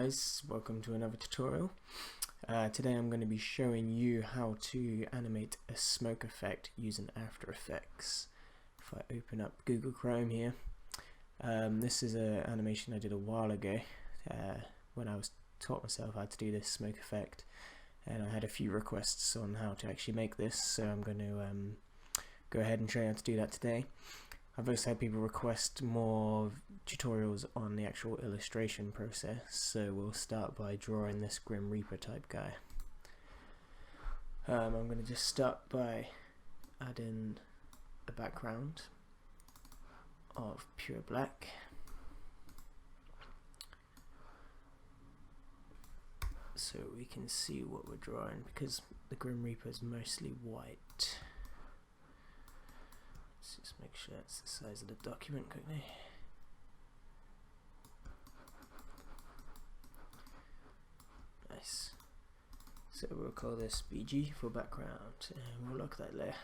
guys, welcome to another tutorial. Today I'm going to be showing you how to animate a smoke effect using After Effects. If I open up Google Chrome here, this is an animation I did a while ago when I was taught myself how to do this smoke effect, and I had a few requests on how to actually make this, so I'm going to go ahead and show you how to do that today. I've also had people request more tutorials on the actual illustration process, so we'll start by drawing this Grim Reaper type guy. I'm going to just start by adding a background of pure black. So we can see what we're drawing, because the Grim Reaper is mostly white. Let's just make sure it's the size of the document quickly. Nice. So we'll call this BG for background, and we'll lock that layer.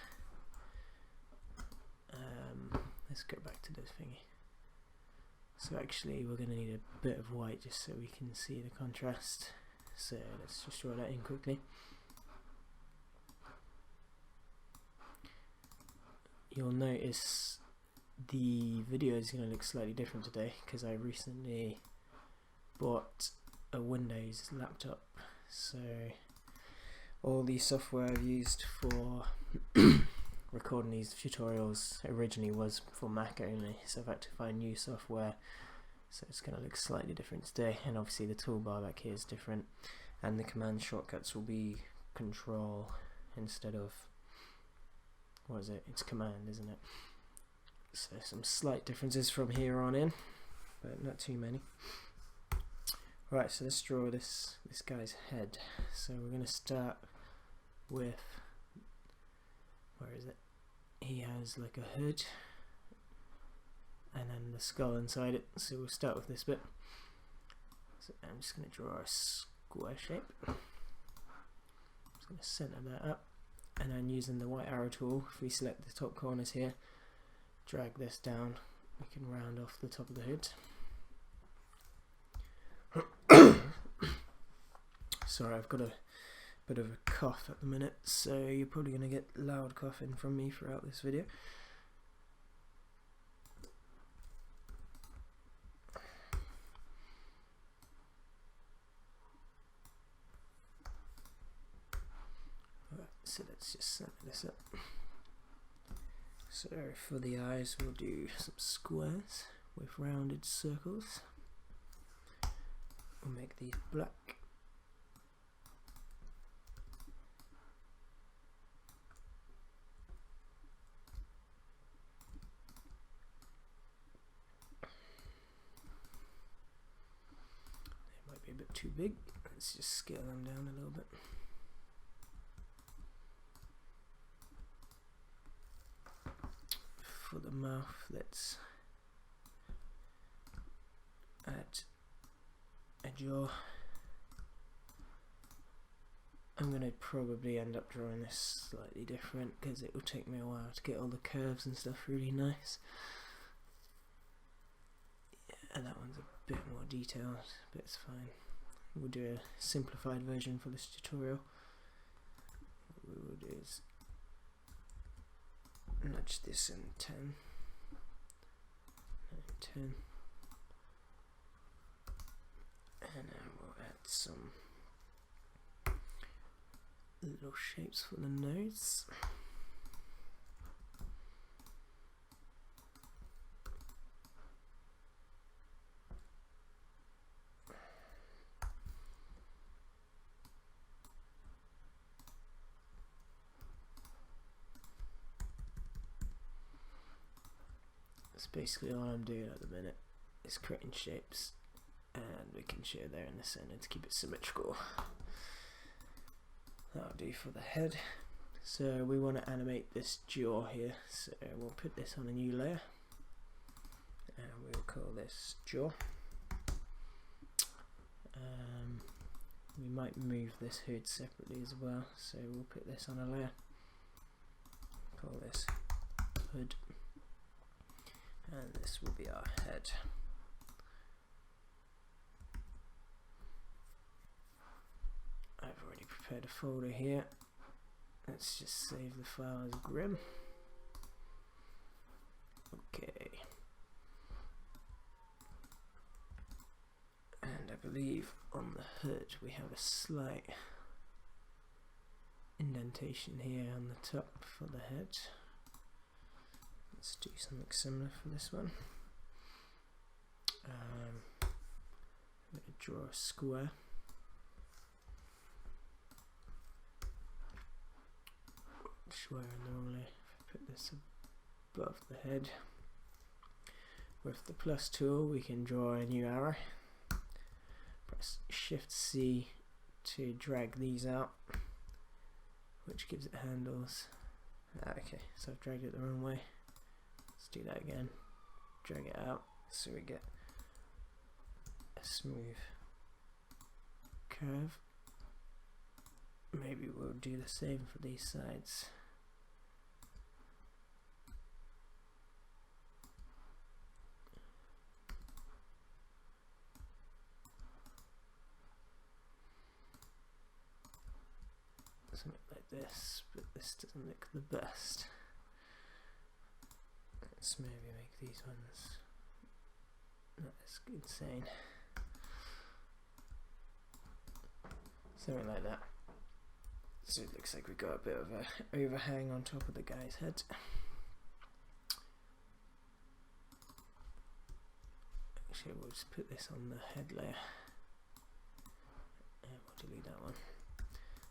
Let's go back to this thingy. So actually we're going to need a bit of white just so we can see the contrast. So let's just draw that in quickly. You'll notice the video is going to look slightly different today because I recently bought a Windows laptop, so all the software I've used for recording these tutorials originally was for Mac only, so I've had to find new software, so it's going to look slightly different today. And obviously the toolbar back here is different, and the command shortcuts will be Control instead of, what is it? It's Command, isn't it? So some slight differences from here on in, but not too many. Right, so let's draw this guy's head. So we're going to start with, where is it? He has like a hood and then the skull inside it, so we'll start with this bit. So I'm just going to draw a square shape. I'm just going to center that up, and then using the white arrow tool, if we select the top corners here, drag this down, we can round off the top of the hood. Sorry, I've got a bit of a cough at the minute, so you're probably going to get loud coughing from me throughout this video. Alright, so let's just center this up. So for the eyes we'll do some squares with rounded circles. We'll make these black. They might be a bit too big. Let's just scale them down a little bit. For the mouth, let's add a jaw. I'm going to probably end up drawing this slightly different because it will take me a while to get all the curves and stuff really nice. Yeah, and that one's a bit more detailed, but it's fine. We'll do a simplified version for this tutorial. What we will do is nudge this in 10 and 10, and then we'll add some little shapes for the nose. That's basically all I'm doing at the minute, is creating shapes, and we can share there in the center to keep it symmetrical. That'll do for the head. So we want to animate this jaw here, so we'll put this on a new layer, and we'll call this jaw. We might move this hood separately as well, so we'll put this on a layer, call this hood, and this will be our head. prepared a folder here. Let's just save the file as Grim. Okay. And I believe on the hood we have a slight indentation here on the top for the head. Let's do something similar for this one. I'm going to draw a square. Where normally if I put this above the head, with the plus tool we can draw a new arrow. Press Shift C to drag these out, which gives it handles. Okay, so I've dragged it the wrong way. Let's do that again. Drag it out so we get a smooth curve. Maybe we'll do the same for these sides. Something like this, but this doesn't look the best. Let's maybe make these ones not as insane. Something like that. So it looks like we've got a bit of a overhang on top of the guy's head. Actually, we'll just put this on the head layer. And we'll delete that one.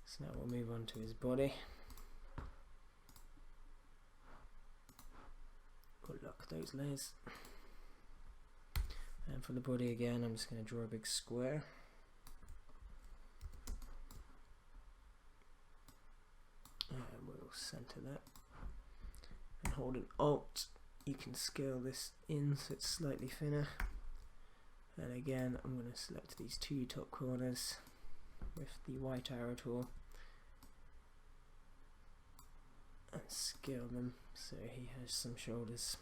So now we'll move on to his body. We'll lock those layers. And for the body again, I'm just going to draw a big square. And we'll center that. And hold an Alt, you can scale this in so it's slightly thinner. And again, I'm going to select these two top corners with the white arrow tool and scale them so he has some shoulders.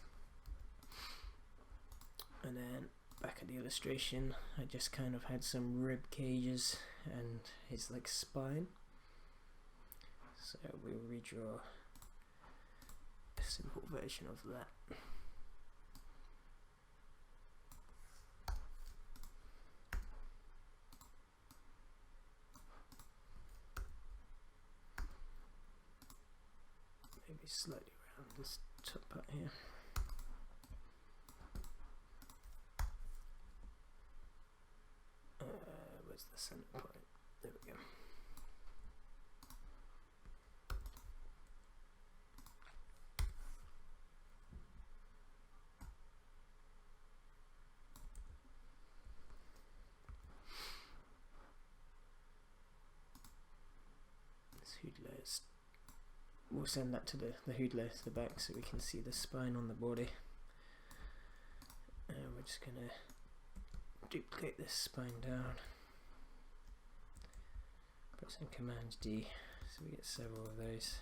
And then back at the illustration, I just kind of had some rib cages and his like spine. So we'll redraw a simple version of that. Maybe slightly around this top part here. Where's the center point? There we go. This hood layers. We'll send that to the hood layer to the back so we can see the spine on the body. And we're just going to duplicate this spine down. Pressing Command D so we get several of those.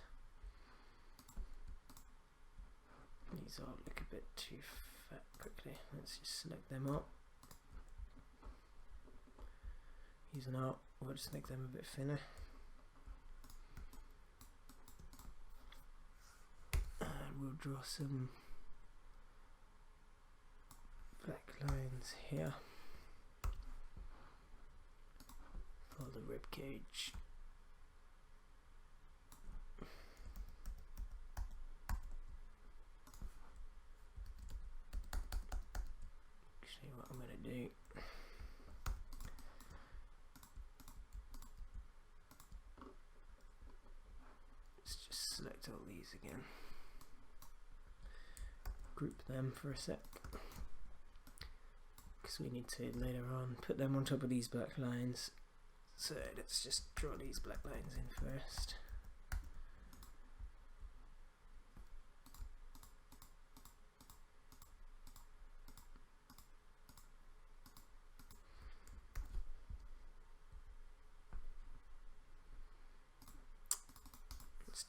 These all look a bit too fat quickly. Let's just select them up. Use an Alt, we'll just make them a bit thinner. We'll draw some black lines here for the rib cage. Actually, what I'm going to do, let's just select all these again. Group them for a sec because we need to later on put them on top of these black lines, so let's just draw these black lines in first. Let's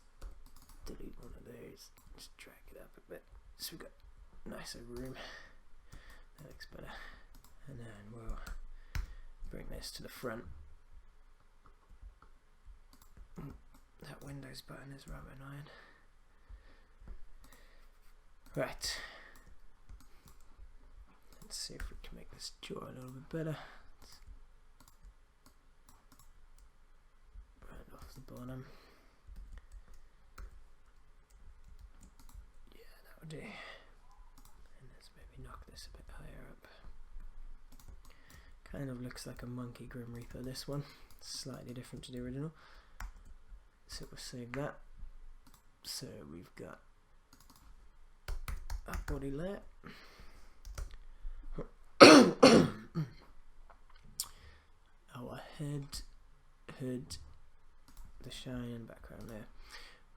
delete one of those, just drag it up a bit so we've got nicer room. That looks better. And then we'll bring this to the front. That Windows button is rather annoying. Right. Let's see if we can make this jaw a little bit better. Round off the bottom. Yeah, that would do. And let's maybe knock this a bit higher up. Kind of looks like a monkey Grim Reaper, this one. Slightly different to the original. So we'll save that. So we've got our body layer. Our head, hood, the shine and background there.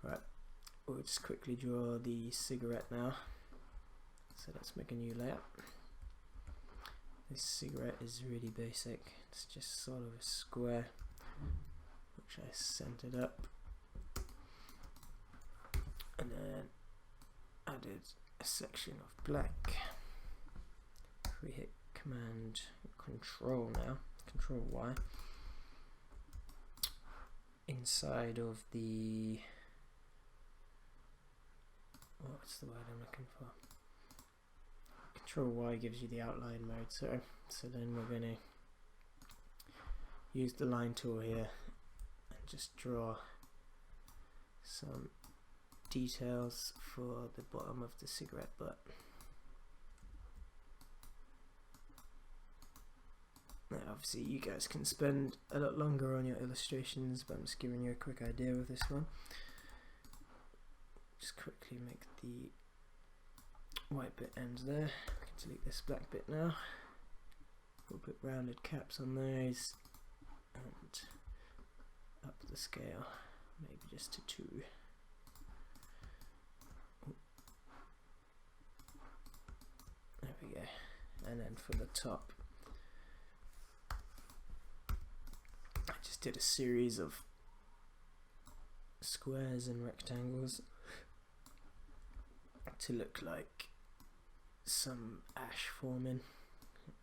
Right, we'll just quickly draw the cigarette now. So let's make a new layer. This cigarette is really basic. It's just sort of a square which I centered up and then added a section of black. If we hit Command Control now, Control Y, inside of the, what's the word I'm looking for? Control Y gives you the outline mode, so then we're going to use the line tool here and just draw some details for the bottom of the cigarette butt. Now obviously you guys can spend a lot longer on your illustrations, but I'm just giving you a quick idea with this one. Just quickly make the white bit end there. I can delete this black bit now. We'll put rounded caps on those and up the scale, maybe just to 2. There we go. And then for the top, I just did a series of squares and rectangles to look like some ash forming,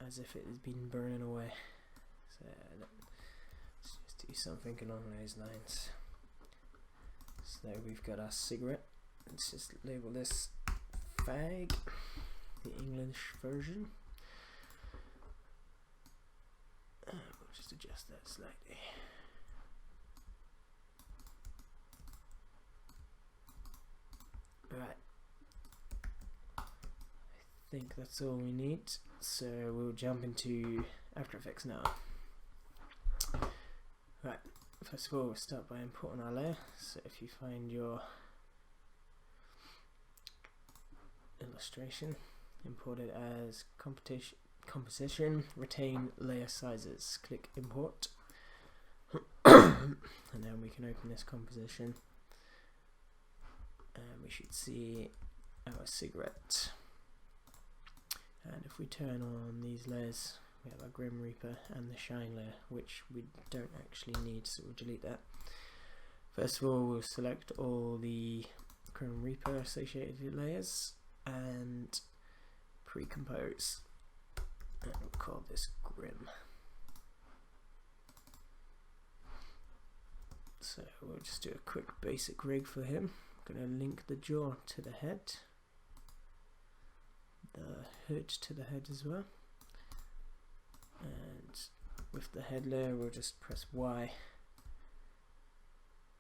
as if it has been burning away. So let's just do something along those lines. So there we've got our cigarette. Let's just label this fag, the English version. We'll just adjust that slightly. Right. I think that's all we need, so we'll jump into After Effects now. Right, first of all we'll start by importing our layer. So if you find your illustration, import it as composition, retain layer sizes, click import, and then we can open this composition and we should see our cigarette. And if we turn on these layers, we have our Grim Reaper and the shine layer, which we don't actually need, so we'll delete that. First of all, we'll select all the Grim Reaper associated layers and pre-compose, and we'll call this Grim. So we'll just do a quick basic rig for him. I'm going to link the jaw to the head, the hood to the head as well, and with the head layer we'll just press Y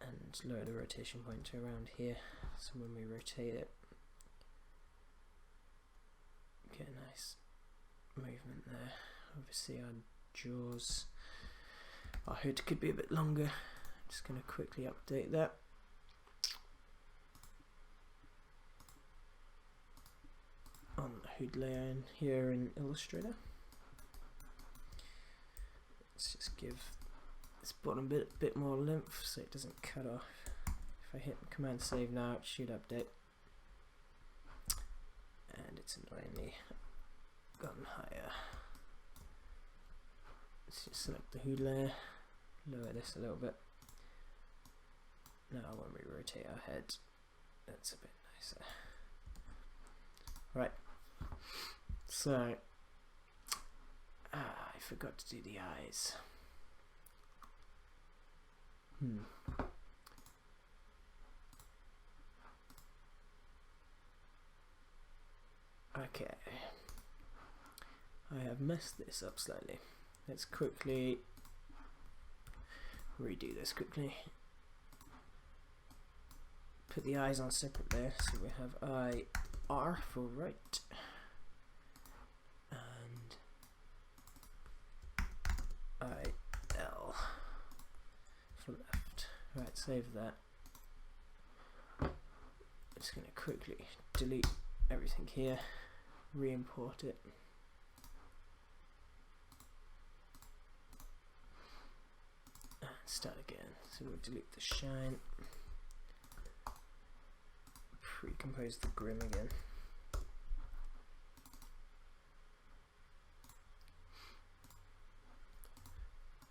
and lower the rotation point to around here, so when we rotate it, get a nice movement there. Obviously our jaws, our hood could be a bit longer. I'm just going to quickly update that. On the hood layer in here in Illustrator. Let's just give this bottom bit more length so it doesn't cut off. If I hit Command Save now, it should update. And it's annoyingly gone higher. Let's just select the hood layer, lower this a little bit. Now when we rotate our head, that's a bit nicer. Right, so I forgot to do the eyes. Okay, I have messed this up slightly. Let's quickly redo this quickly. Put the eyes on separate there, so we have IR for right and IL for left. Right, save that. I'm just going to quickly delete everything here, re-import it. And start again. So we'll delete the shine. Pre-compose the grim again.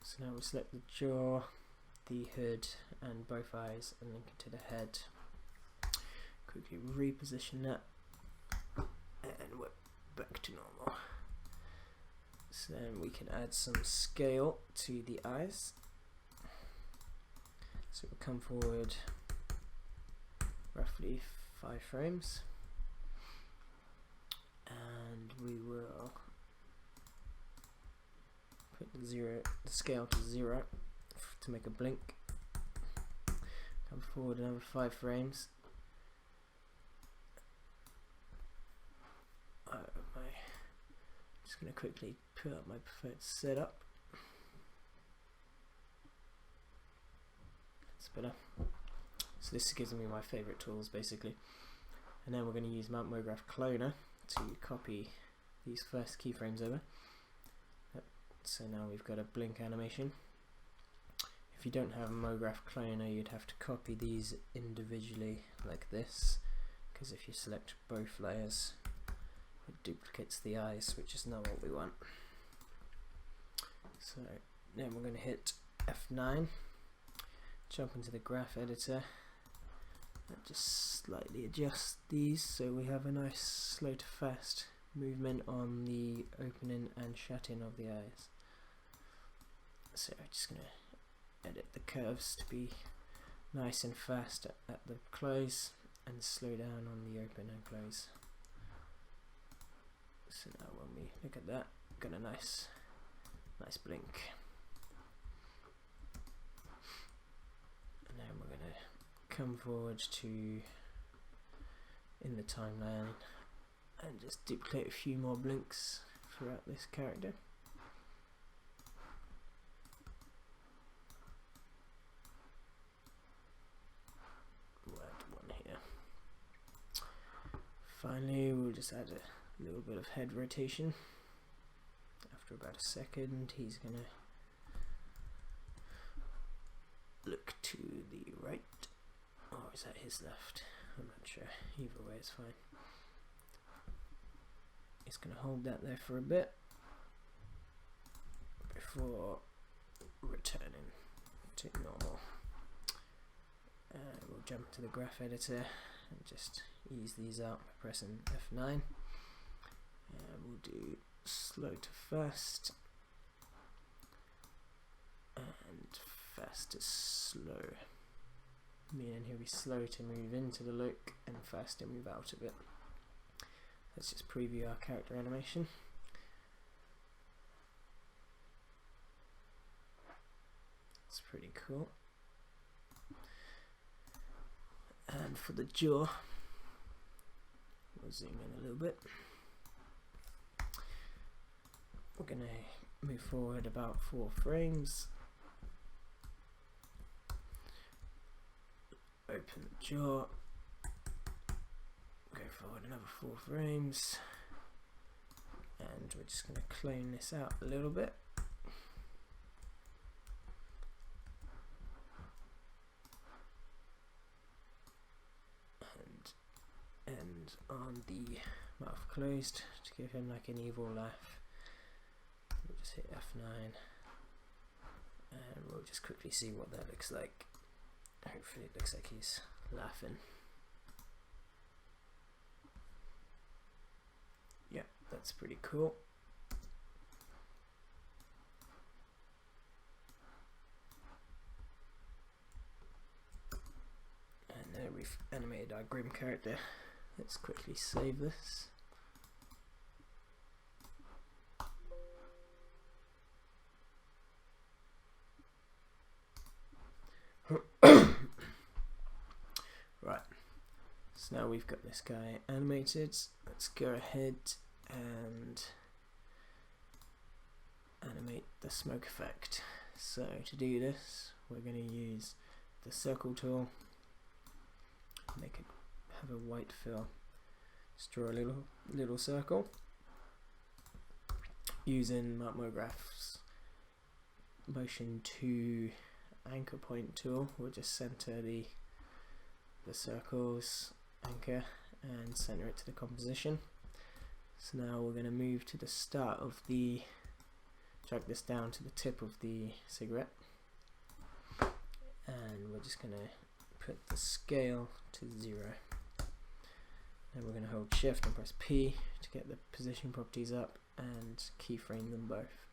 So now we select the jaw, the hood and both eyes and link it to the head. Quickly reposition that and we're back to normal. So then we can add some scale to the eyes. So we'll come forward roughly 5 frames and we will put the scale to 0 to make a blink. Come forward another 5 frames. Just going to quickly put up my preferred setup. That's better. So this gives me my favorite tools basically, and then we're going to use MountMoGraph Cloner to copy these first keyframes over. So now we've got a blink animation. If you don't have MoGraph Cloner, you'd have to copy these individually like this, because if you select both layers it duplicates the eyes, which is not what we want. So then we're going to hit F9, jump into the graph editor and just slightly adjust these so we have a nice slow to fast movement on the opening and shutting of the eyes. So I'm just going to edit the curves to be nice and fast at the close and slow down on the open and close. So now when we look at that, got a nice blink. And then we're going to come forward to in the timeline and just duplicate a few more blinks throughout this character. We'll add one here. Finally, we'll just add a little bit of head rotation. After about a second, he's going to look to the right. Or is that his left? I'm not sure. Either way is fine. He's going to hold that there for a bit before returning to normal. We'll jump to the graph editor and just ease these out by pressing F9. We'll do slow to fast and fast to slow, meaning he'll be slow to move into the look and fast to move out of it. Let's just preview our character animation. It's pretty cool. And for the jaw, we'll zoom in a little bit. We're going to move forward about 4 frames. Open the jaw. Go forward another 4 frames. And we're just going to clone this out a little bit. And end on the mouth closed to give him like an evil laugh. We'll just hit F9 and we'll just quickly see what that looks like. Hopefully it looks like he's laughing. Yeah, that's pretty cool. And there we've animated our grim character. Let's quickly save this. Right, so now we've got this guy animated. Let's go ahead and animate the smoke effect. So to do this, we're going to use the circle tool, make it have a white fill. Just draw a little circle using Markmograph's motion to anchor point tool. We'll just center the circle's anchor and center it to the composition. So now we're going to move to the start of the, drag this down to the tip of the cigarette, and we're just going to put the scale to 0. Then we're going to hold shift and press P to get the position properties up and keyframe them both.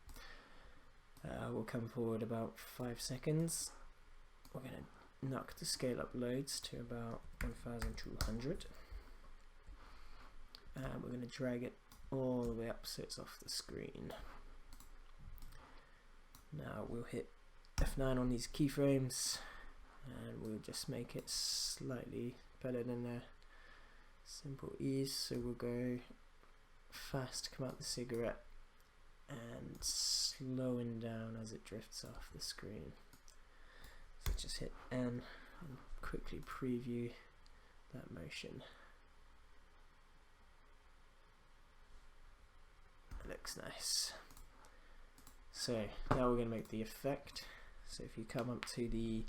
We'll come forward about 5 seconds. We're going to knock the scale up loads to about 1200. We're going to drag it all the way up so it's off the screen. Now we'll hit F9 on these keyframes and we'll just make it slightly better than a simple ease. So we'll go fast, come out the cigarette, and slowing down as it drifts off the screen. So just hit N and quickly preview that motion. It looks nice. So now we're going to make the effect. So if you come up to the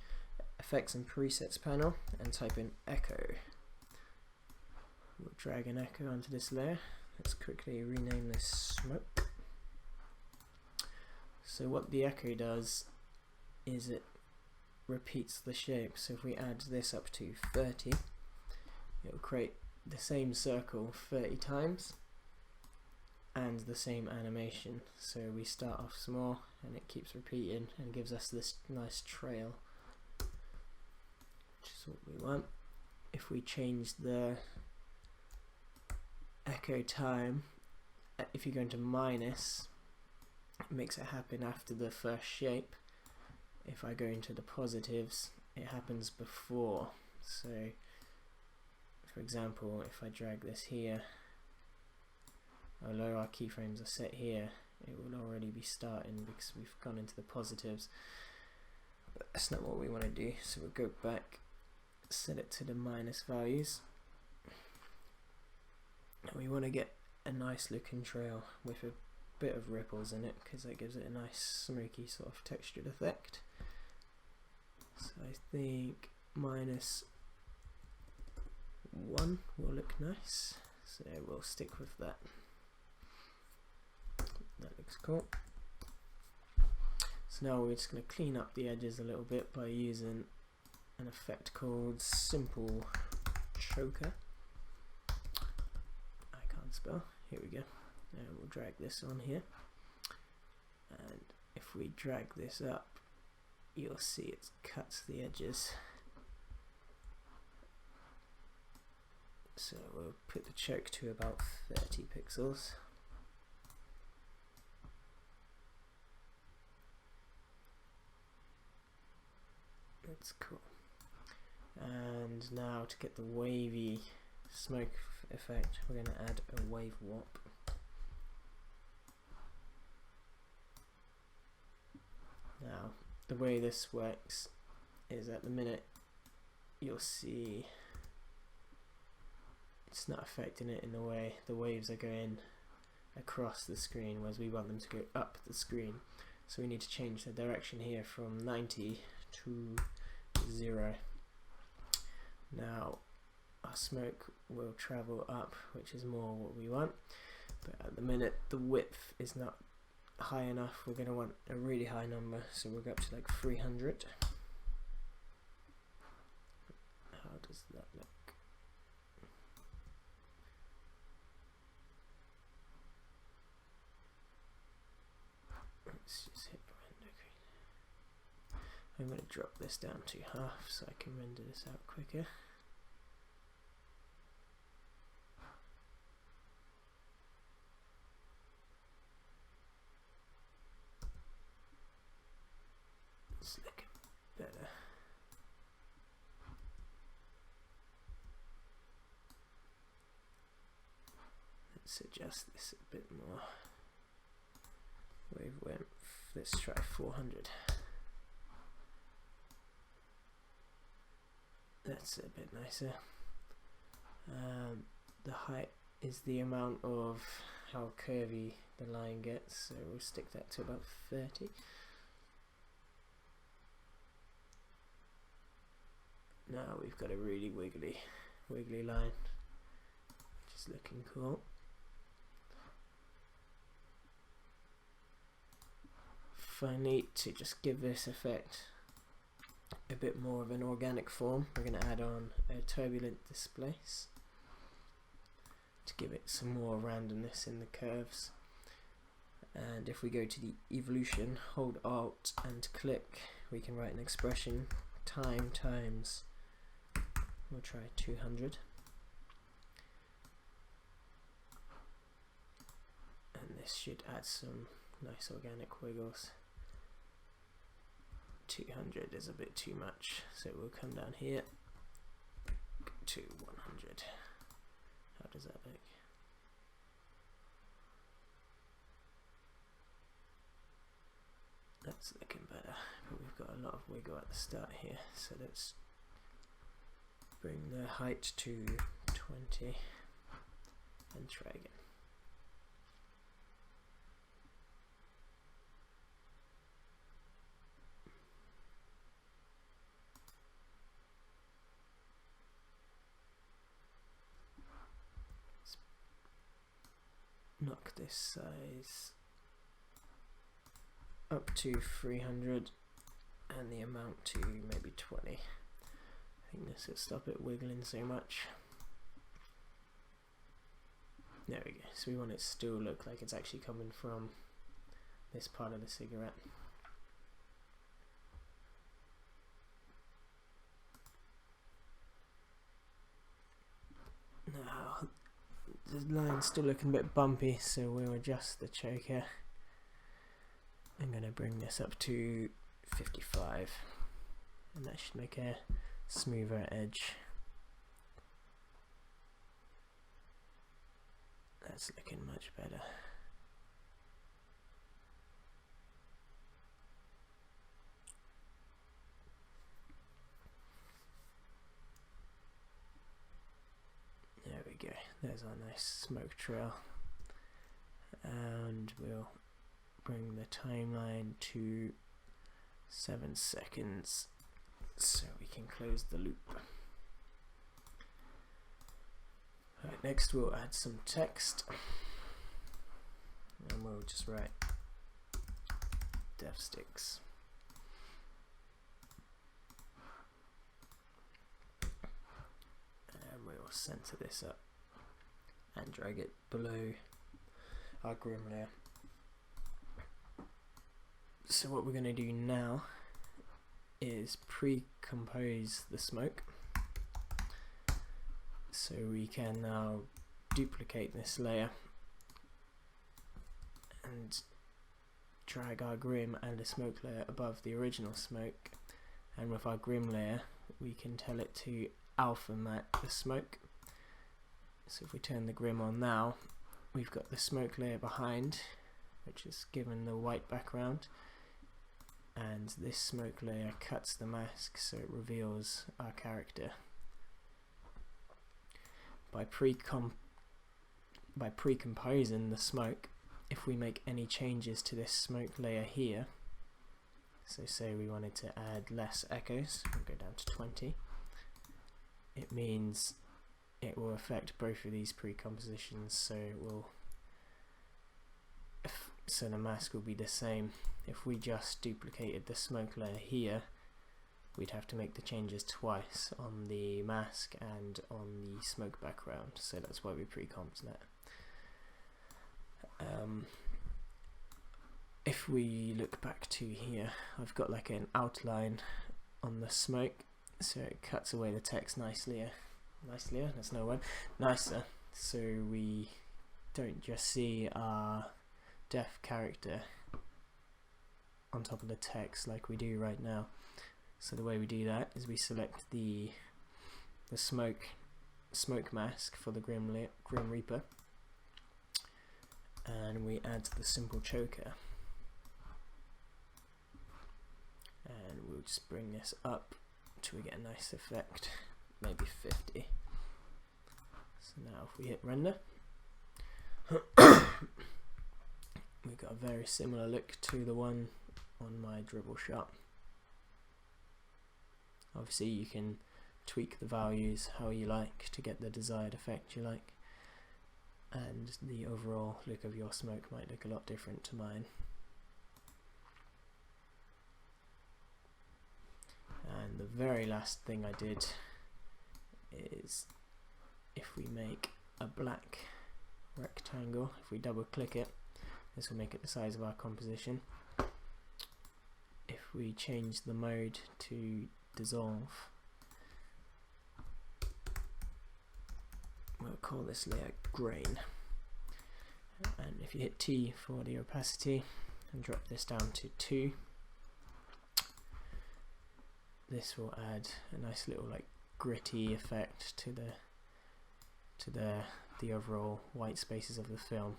effects and presets panel and type in echo, we'll drag an echo onto this layer. Let's quickly rename this smoke. So what the echo does is it repeats the shape. So if we add this up to 30, it will create the same circle 30 times and the same animation. So we start off small and it keeps repeating and gives us this nice trail, which is what we want. If we change the echo time, if you go into minus, it makes it happen after the first shape. If I go into the positives, it happens before. So for example, if I drag this here, although our keyframes are set here, it will already be starting because we've gone into the positives. But that's not what we want to do, so we'll go back, set it to the minus values, and we want to get a nice looking trail with a bit of ripples in it because that gives it a nice smoky sort of textured effect. So I think -1 will look nice, so we'll stick with that. That looks cool. So now we're just going to clean up the edges a little bit by using an effect called Simple Choker. I can't spell. Here we go. And we'll drag this on here, and if we drag this up, you'll see it cuts the edges. So we'll put the choke to about 30 pixels. That's cool. And now to get the wavy smoke effect, we're going to add a wave warp. Now the way this works is at the minute you'll see it's not affecting it in the way the waves are going across the screen, whereas we want them to go up the screen. So we need to change the direction here from 90 to 0. Now our smoke will travel up, which is more what we want, but at the minute the width is not high enough. We're going to want a really high number, so we'll go up to like 300. How does that look? Let's just hit render. I'm going to drop this down to half so I can render this out quicker. It's looking better. Let's adjust this a bit more. Wavelength, let's try 400. That's a bit nicer. The height is the amount of how curvy the line gets, so we'll stick that to about 30. Now we've got a really wiggly line, which is looking cool. Finally, to just give this effect a bit more of an organic form, we're going to add on a turbulent displace to give it some more randomness in the curves. And if we go to the evolution, hold Alt and click, we can write an expression, time times, we'll try 200. And this should add some nice organic wiggles. 200 is a bit too much, so we'll come down here to 100. How does that look? That's looking better, but we've got a lot of wiggle at the start here, so let's bring the height to 20 and try again. Knock this size up to 300 and the amount to maybe 20. I think this will stop it wiggling so much. There we go. So we want it to still look like it's actually coming from this part of the cigarette. Now the line's still looking a bit bumpy, so we'll adjust the choker. I'm going to bring this up to 55, and that should make a smoother edge. That's looking much better. There we go, there's our nice smoke trail, and we'll bring the timeline to 7 seconds so we can close the loop. Right, next we'll add some text, and we'll just write Death Sticks. And we'll center this up and drag it below our grim layer. So what we're going to do now is pre-compose the smoke, so we can now duplicate this layer and drag our grim and a smoke layer above the original smoke, and with our grim layer we can tell it to alpha matte the smoke. So if we turn the grim on now, we've got the smoke layer behind, which is given the white background, and this smoke layer cuts the mask so it reveals our character. By pre-composing the smoke, if we make any changes to this smoke layer here, so say we wanted to add less echoes, we'll go down to 20, it means it will affect both of these pre-compositions, so it will, so the mask will be the same. If we just duplicated the smoke layer here, we'd have to make the changes twice on the mask and on the smoke background, so that's why we pre-comped that. If we look back to here, I've got like an outline on the smoke, so it cuts away the text nicely. That's no word. Nicer, so we don't just see our deaf character on top of the text like we do right now. So the way we do that is we select the smoke mask for the Grim Reaper, and we add the simple choker, and we'll just bring this up till we get a nice effect, maybe 50. So now if we hit render, we've got a very similar look to the one on my dribble shot. Obviously you can tweak the values how you like to get the desired effect you like, and the overall look of your smoke might look a lot different to mine. And the very last thing I did is, if we make a black rectangle, if we double click it, this will make it the size of our composition. If we change the mode to dissolve, we'll call this layer grain, and if you hit T for the opacity and drop this down to 2, this will add a nice little like gritty effect to the overall white spaces of the film.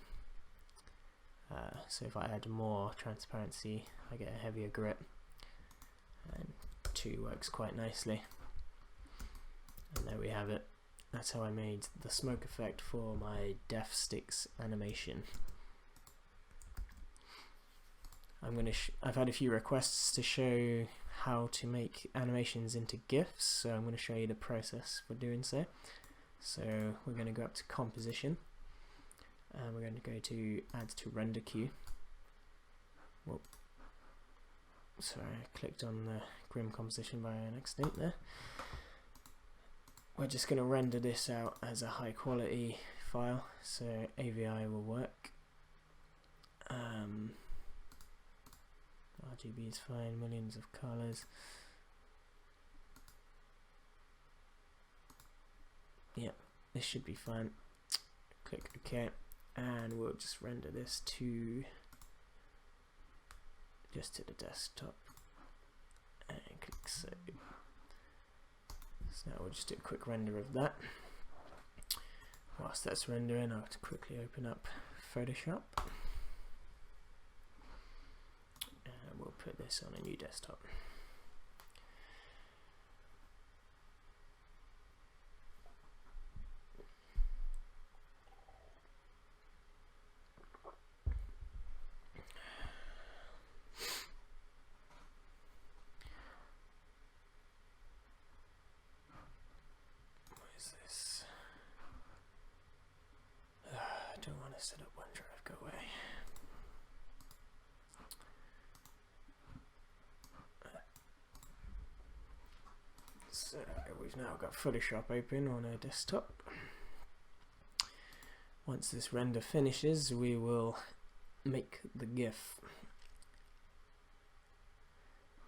So if I add more transparency, I get a heavier grit, and 2 works quite nicely. And there we have it. That's how I made the smoke effect for my Death Sticks animation. I've had a few requests to show how to make animations into GIFs, so I'm going to show you the process for doing so. So we're going to go up to Composition, and we're going to go to Add to Render Queue. Whoop. Sorry, I clicked on the Grim Composition by an accident there. We're just going to render this out as a high quality file, so AVI will work. RGB is fine, millions of colors. Yeah, this should be fine. Click OK, and we'll just render this to the desktop, and click save. So now we'll just do a quick render of that. Whilst that's rendering, I'll have to quickly open up Photoshop, and we'll put this on a new desktop. I don't want to set up OneDrive, go away. So we've now got Photoshop open on our desktop. Once this render finishes, we will make the GIF.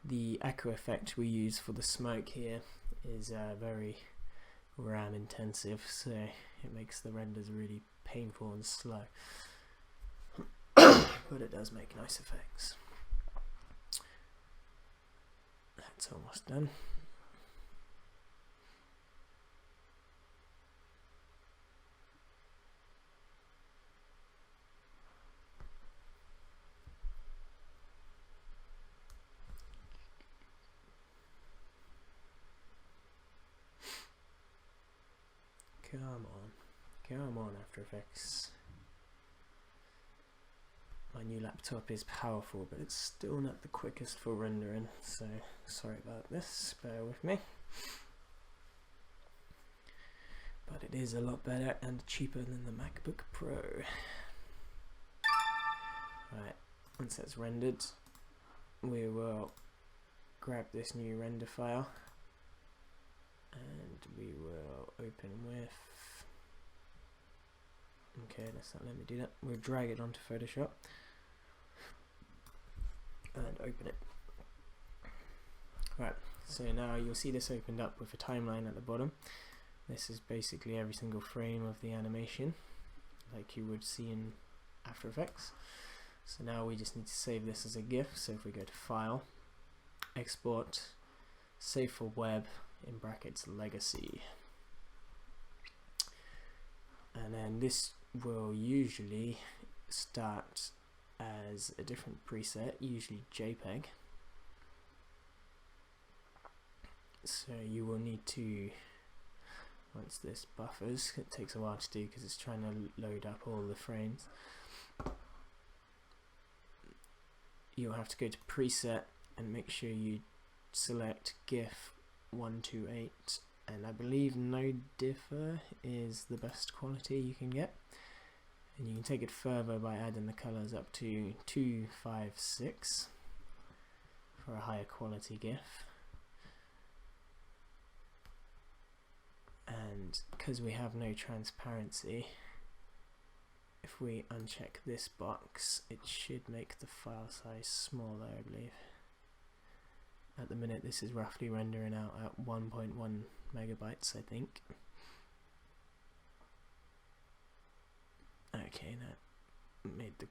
The echo effect we use for the smoke here is very RAM intensive, so it makes the renders really painful and slow, but it does make nice effects. That's almost done. Come on, After Effects. My new laptop is powerful, but it's still not the quickest for rendering, so sorry about this, bear with me. But it is a lot better and cheaper than the MacBook Pro. Right, once that's rendered, we will grab this new render file, and we will open with, okay, let's not let me do that. We'll drag it onto Photoshop and open it. Right, so now you'll see this opened up with a timeline at the bottom. This is basically every single frame of the animation, like you would see in After Effects. So now we just need to save this as a GIF. So if we go to File, Export, Save for Web, in brackets Legacy, and then this will usually start as a different preset, usually JPEG. So you will need to, once this buffers, it takes a while to do because it's trying to load up all the frames, you'll have to go to preset and make sure you select GIF 128, and I believe no differ is the best quality you can get, and you can take it further by adding the colors up to 256 for a higher quality GIF. And because we have no transparency, if we uncheck this box, it should make the file size smaller, I believe. At the minute this is roughly rendering out at 1.1 megabytes, I think. Okay, that made the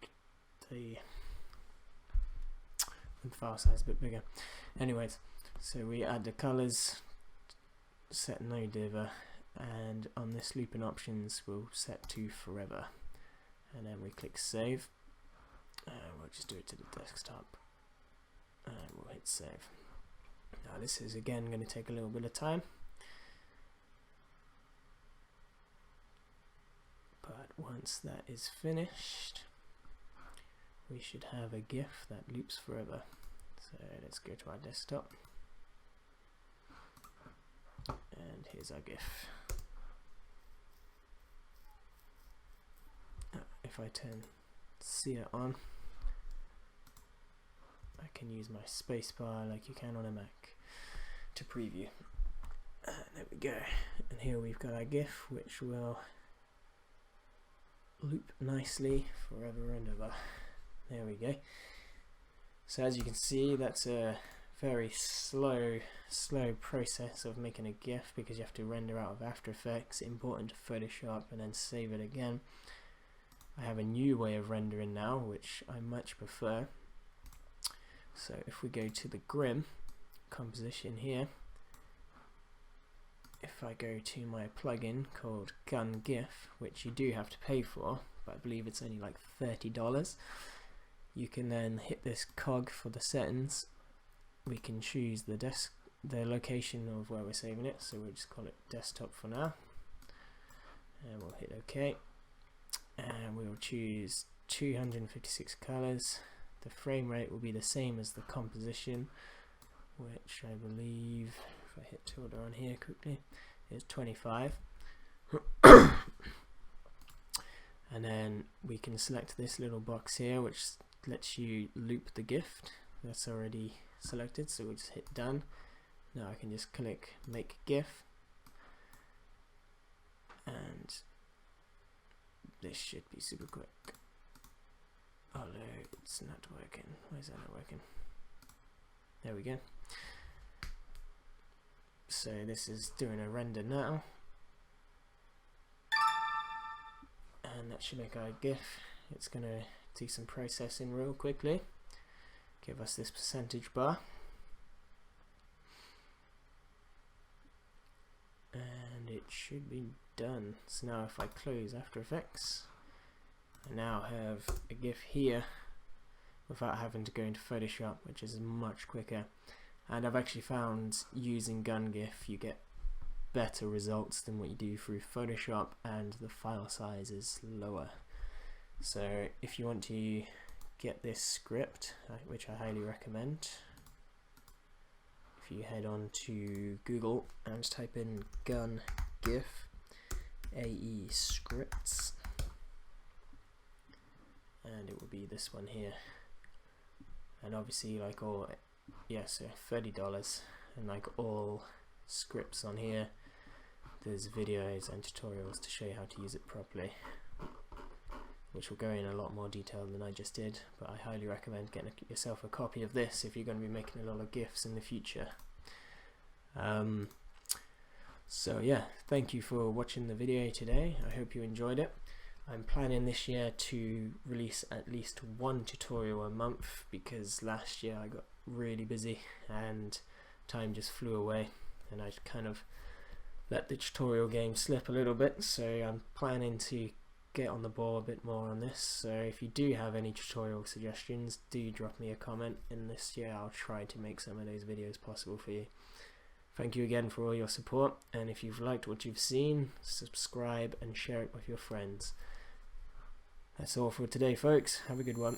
file size a bit bigger. Anyways, so we add the colors, set no diver, and on this looping options we'll set to forever, and then we click save, and we'll just do it to the desktop, and we'll hit save. Now this is again going to take a little bit of time, but once that is finished we should have a GIF that loops forever. So let's go to our desktop, and here's our GIF. If I turn sear on, I can use my spacebar like you can on a Mac to preview. There we go, and here we've got our GIF, which will loop nicely forever and ever. There we go. So as you can see, that's a very slow process of making a GIF, because you have to render out of After Effects, import into Photoshop, and then save it again. I have a new way of rendering now, which I much prefer. So if we go to the Grim composition here, if I go to my plugin called Gun Gif, which you do have to pay for, but I believe it's only like $30, you can then hit this cog for the settings. We can choose the location of where we're saving it, so we'll just call it desktop for now, and we'll hit OK, and we'll choose 256 colors. The frame rate will be the same as the composition, which I believe, if I hit tilde on here quickly, is 25. And then we can select this little box here, which lets you loop the GIF. That's already selected, so we'll just hit done. Now I can just click make GIF, and this should be super quick. Although it's not working. Why is that not working? There we go. So this is doing a render now, and that should make our GIF. It's gonna do some processing real quickly, give us this percentage bar, and it should be done. So now if I close After Effects, I now have a GIF here without having to go into Photoshop, which is much quicker. And I've actually found using Gun Gif you get better results than what you do through Photoshop, and the file size is lower. So if you want to get this script, which I highly recommend, if you head on to Google and type in Gun Gif AE scripts, and it will be this one here. And obviously, like all, so $30, and like all scripts on here, there's videos and tutorials to show you how to use it properly, which will go in a lot more detail than I just did, but I highly recommend getting yourself a copy of this if you're going to be making a lot of GIFs in the future. So yeah, thank you for watching the video today. I hope you enjoyed it. I'm planning this year to release at least one tutorial a month, because last year I got really busy and time just flew away, and I kind of let the tutorial game slip a little bit. So I'm planning to get on the ball a bit more on this. So if you do have any tutorial suggestions, do drop me a comment, and this year I'll try to make some of those videos possible for you. Thank you again for all your support, and if you've liked what you've seen, subscribe and share it with your friends. That's all for today, folks. Have a good one.